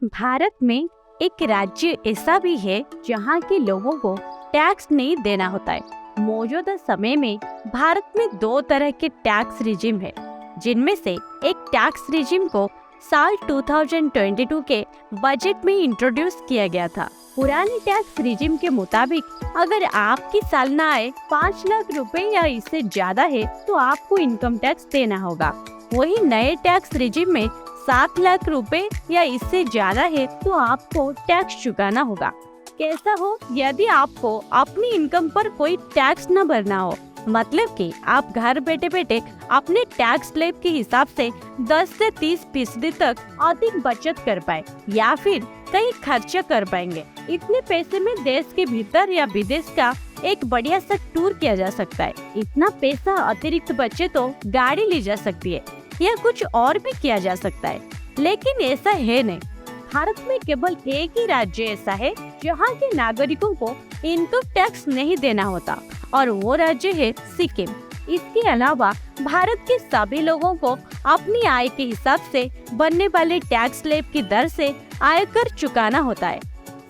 भारत में एक राज्य ऐसा भी है जहाँ के लोगों को टैक्स नहीं देना होता है। मौजूदा समय में भारत में दो तरह के टैक्स रिजिम है, जिनमें से एक टैक्स रिजिम को साल 2022 के बजट में इंट्रोड्यूस किया गया था। पुराने टैक्स रिजिम के मुताबिक अगर आपकी सालाना आय 5 लाख रुपए या इससे ज्यादा है तो आपको इनकम टैक्स देना होगा। वही नए टैक्स रिजिम में 7 लाख रुपए या इससे ज्यादा है तो आपको टैक्स चुकाना होगा। कैसा हो यदि आपको अपनी इनकम पर कोई टैक्स न भरना हो, मतलब कि आप घर बैठे बैठे अपने टैक्स स्लैब के हिसाब से 10 से 30% तक अधिक बचत कर पाए या फिर कहीं खर्चा कर पाएंगे। इतने पैसे में देश के भीतर या विदेश का एक बढ़िया सा टूर किया जा सकता है। इतना पैसा अतिरिक्त बचे तो गाड़ी ली जा सकती है या कुछ और भी किया जा सकता है, लेकिन ऐसा है नहीं। भारत में केवल एक ही राज्य ऐसा है जहाँ के नागरिकों को इनकम टैक्स नहीं देना होता और वो राज्य है सिक्किम। इसके अलावा भारत के सभी लोगों को अपनी आय के हिसाब से बनने वाले टैक्स स्लैब की दर से आयकर चुकाना होता है।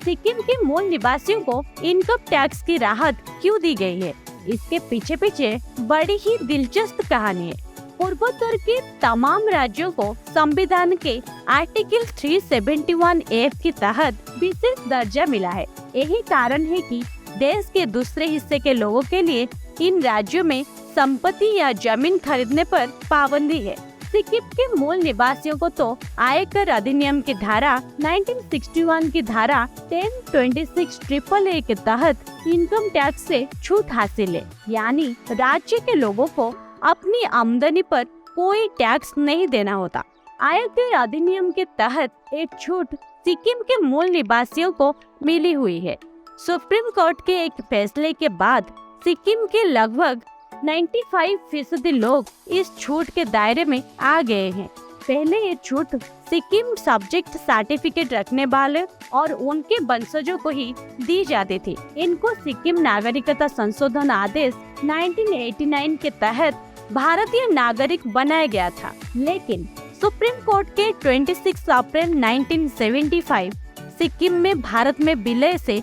सिक्किम के मूल निवासियों को इनकम टैक्स की राहत क्यों दी गई है, इसके पीछे पीछे बड़ी ही दिलचस्प कहानी है। पूर्वोत्तर के तमाम राज्यों को संविधान के आर्टिकल 371(f) के तहत विशेष दर्जा मिला है। यही कारण है कि देश के दूसरे हिस्से के लोगों के लिए इन राज्यों में संपत्ति या जमीन खरीदने पर पाबंदी है। सिक्किम के मूल निवासियों को तो आयकर अधिनियम की धारा 1961 की धारा 1026(AAA) के तहत इनकम टैक्स से छूट हासिल है, यानी राज्य के लोगों को अपनी आमदनी पर कोई टैक्स नहीं देना होता। आयकर अधिनियम के तहत एक छूट सिक्किम के मूल निवासियों को मिली हुई है। सुप्रीम कोर्ट के एक फैसले के बाद सिक्किम के लगभग 95% लोग इस छूट के दायरे में आ गए हैं। पहले ये छूट सिक्किम सब्जेक्ट सर्टिफिकेट रखने वाले और उनके वंशजों को ही दी जाती थी। इनको सिक्किम नागरिकता संशोधन आदेश 1989 के तहत भारतीय नागरिक बनाया गया था, लेकिन सुप्रीम कोर्ट के 26 अप्रैल 1975 सिक्किम में भारत में विलय से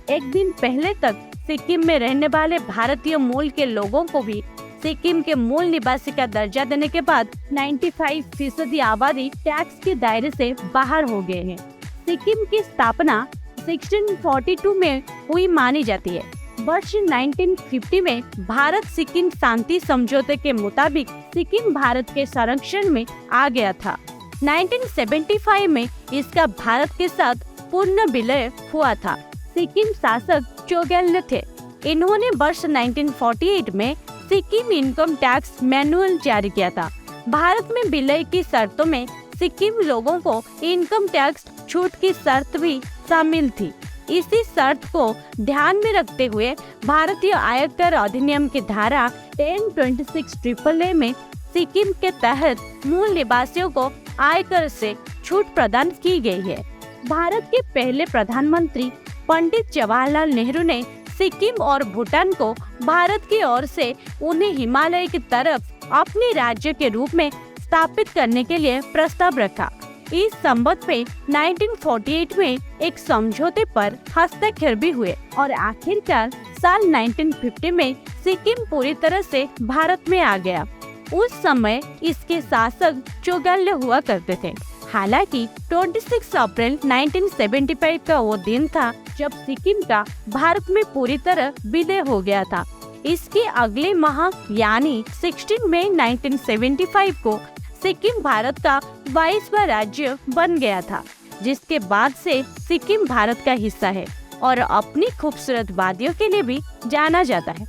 एक दिन पहले तक सिक्किम में रहने वाले भारतीय मूल के लोगों को भी सिक्किम के मूल निवासी का दर्जा देने के बाद 95% आबादी टैक्स के दायरे से बाहर हो गए हैं। सिक्किम की स्थापना 1642 में हुई मानी जाती है। वर्ष 1950 में भारत सिक्किम शांति समझौते के मुताबिक सिक्किम भारत के संरक्षण में आ गया था। 1975 में इसका भारत के साथ पूर्ण विलय हुआ था। सिक्किम शासक चोगेल थे। इन्होंने वर्ष 1948 में सिक्किम इनकम टैक्स मैनुअल जारी किया था। भारत में विलय की शर्तों में सिक्किम लोगों को इनकम टैक्स छूट की शर्त भी शामिल थी। इसी शर्त को ध्यान में रखते हुए भारतीय आयकर अधिनियम की धारा 1026(AAA) में सिक्किम के तहत मूल निवासियों को आयकर से छूट प्रदान की गई है। भारत के पहले प्रधानमंत्री पंडित जवाहरलाल नेहरू ने सिक्किम और भूटान को भारत की ओर से उन्हें हिमालय की तरफ अपने राज्य के रूप में स्थापित करने के लिए प्रस्ताव रखा। इस संबंध में 1948 में एक समझौते पर हस्ताक्षर भी हुए और आखिरकार साल 1950 में सिक्किम पूरी तरह से भारत में आ गया। उस समय इसके शासक चोगल हुआ करते थे। हालांकि 26 अप्रैल 1975 का वो दिन था जब सिक्किम का भारत में पूरी तरह विलय हो गया था। इसके अगले माह यानी 16 मई 1975 को सिक्किम भारत का 22वां राज्य बन गया था, जिसके बाद से सिक्किम भारत का हिस्सा है और अपनी खूबसूरत वादियों के लिए भी जाना जाता है।